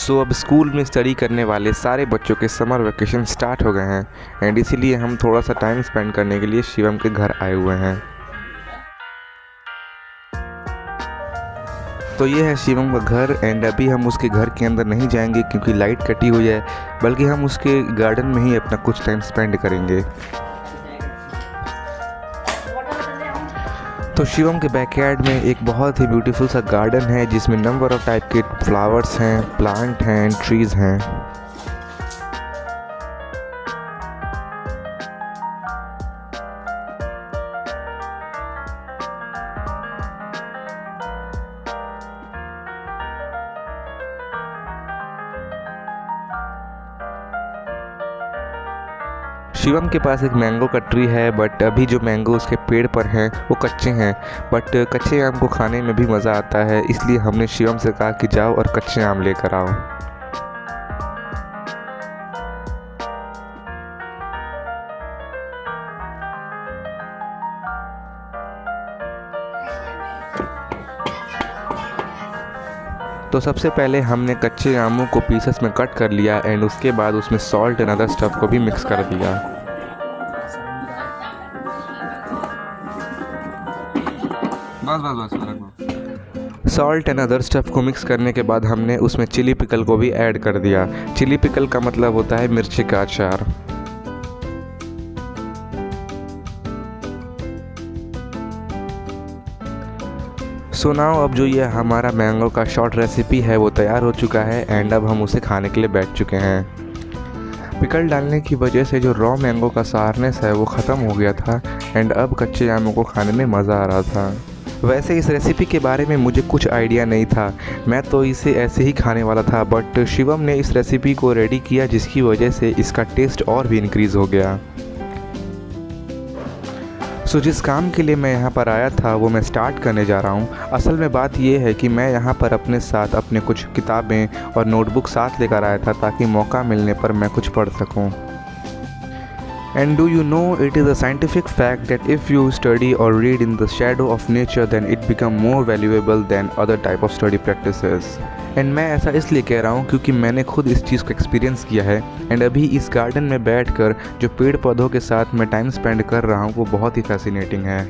सो अब स्कूल में स्टडी करने वाले सारे बच्चों के समर वेकेशन स्टार्ट हो गए हैं एंड इसीलिए हम थोड़ा सा टाइम स्पेंड करने के लिए शिवम के घर आए हुए हैं। तो ये है शिवम का घर एंड अभी हम उसके घर के अंदर नहीं जाएंगे क्योंकि लाइट कटी हुई है, बल्कि हम उसके गार्डन में ही अपना कुछ टाइम स्पेंड करेंगे। तो शिवम के बैकयार्ड में एक बहुत ही ब्यूटीफुल सा गार्डन है जिसमें नंबर ऑफ टाइप के फ्लावर्स हैं, प्लांट हैं एंड ट्रीज़ हैं। शिवम के पास एक मैंगो का ट्री है, बट अभी जो मैंगो उसके पेड़ पर हैं वो कच्चे हैं, बट कच्चे आम को खाने में भी मज़ा आता है, इसलिए हमने शिवम से कहा कि जाओ और कच्चे आम लेकर आओ। तो सबसे पहले हमने कच्चे आमों को पीसेस में कट कर लिया एंड उसके बाद उसमें सॉल्ट एंड अदर स्टफ़ को भी मिक्स कर दिया। सॉल्ट एंड अदर स्टफ़ को मिक्स करने के बाद हमने उसमें चिली पिकल को भी ऐड कर दिया। चिली पिकल का मतलब होता है मिर्ची का अचार। सो नाउ अब जो ये हमारा मैंगो का शॉर्ट रेसिपी है वो तैयार हो चुका है एंड अब हम उसे खाने के लिए बैठ चुके हैं। पिकल डालने की वजह से जो रॉ मैंगो का सारनेस है वो ख़त्म हो गया था एंड अब कच्चे आमों को खाने में मज़ा आ रहा था। वैसे इस रेसिपी के बारे में मुझे कुछ आइडिया नहीं था, मैं तो इसे ऐसे ही खाने वाला था, बट शिवम ने इस रेसिपी को रेडी किया जिसकी वजह से इसका टेस्ट और भी इंक्रीज़ हो गया। सो जिस काम के लिए मैं यहाँ पर आया था वो मैं स्टार्ट करने जा रहा हूँ। असल में बात ये है कि मैं यहाँ पर अपने साथ अपने कुछ किताबें और नोटबुक साथ लेकर आया था ताकि मौका मिलने पर मैं कुछ पढ़ सकूँ। And do you know it is a scientific fact that if you study or read in the shadow of nature then it become more valuable than other type of study practices. And मैं ऐसा इसलिए कह रहा हूँ क्योंकि मैंने खुद इस चीज़ को एक्सपीरियंस किया है एंड अभी इस गार्डन में बैठकर जो पेड़ पौधों के साथ मैं टाइम स्पेंड कर रहा हूँ वो बहुत ही फैसिनेटिंग है।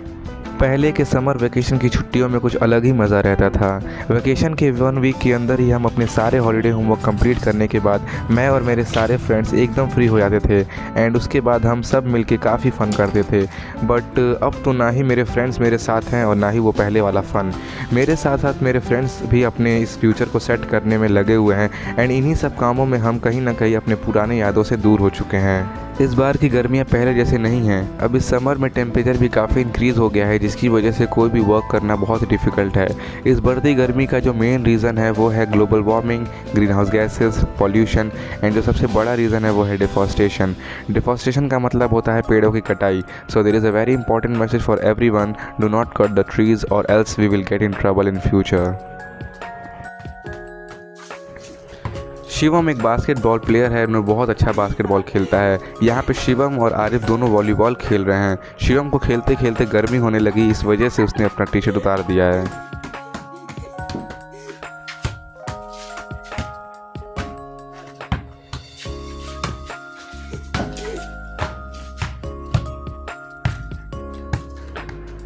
पहले के समर वेकेशन की छुट्टियों में कुछ अलग ही मज़ा रहता था। वेकेशन के 1 वीक के अंदर ही हम अपने सारे हॉलीडे होमवर्क कंप्लीट करने के बाद मैं और मेरे सारे फ्रेंड्स एकदम फ्री हो जाते थे एंड उसके बाद हम सब मिलके काफ़ी फ़न करते थे। बट अब तो ना ही मेरे फ्रेंड्स मेरे साथ हैं और ना ही वो पहले वाला फ़न। मेरे साथ साथ मेरे फ्रेंड्स भी अपने इस फ्यूचर को सेट करने में लगे हुए हैं एंड इन्हीं सब कामों में हम कहीं ना कहीं अपने पुराने यादों से दूर हो चुके हैं। इस बार की गर्मियाँ पहले जैसे नहीं हैं। अब इस समर में टेम्परेचर भी काफ़ी इंक्रीज़ हो गया है जिसकी वजह से कोई भी वर्क करना बहुत डिफ़िकल्ट है। इस बढ़ती गर्मी का जो मेन रीज़न है वो है global warming, green house gases, pollution and जो सबसे बड़ा रीज़न है वो है डिफॉरेस्टेशन। डिफॉरेस्टेशन का मतलब होता है पेड़ों की कटाई। So there is a very important message for everyone, do not cut the trees और else we will get in trouble in future. Shivam एक बास्केटबॉल प्लेयर है, वो बहुत अच्छा बास्केटबॉल खेलता है। यहाँ पे शिवम और आरिफ दोनों वॉलीबॉल खेल रहे हैं। शिवम को खेलते खेलते गर्मी होने लगी, इस वजह से उसने अपना टी शर्ट उतार दिया है।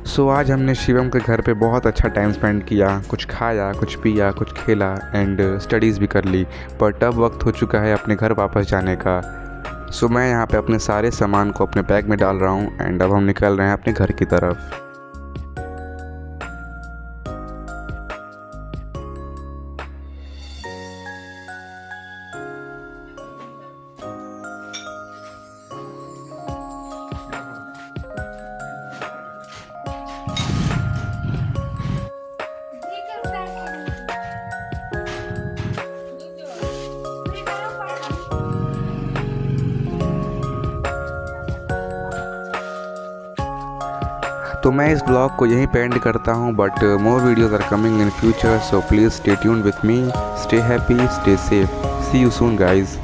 सो आज हमने शिवम के घर पे बहुत अच्छा टाइम स्पेंड किया, कुछ खाया, कुछ पिया, कुछ खेला एंड स्टडीज़ भी कर ली। बट अब वक्त हो चुका है अपने घर वापस जाने का। सो मैं यहाँ पे अपने सारे सामान को अपने बैग में डाल रहा हूँ एंड अब हम निकल रहे हैं अपने घर की तरफ। तो मैं इस ब्लॉग को यहीं पे एंड करता हूँ, but more videos are coming in future, so please stay tuned with me, stay happy, stay safe, see you soon guys.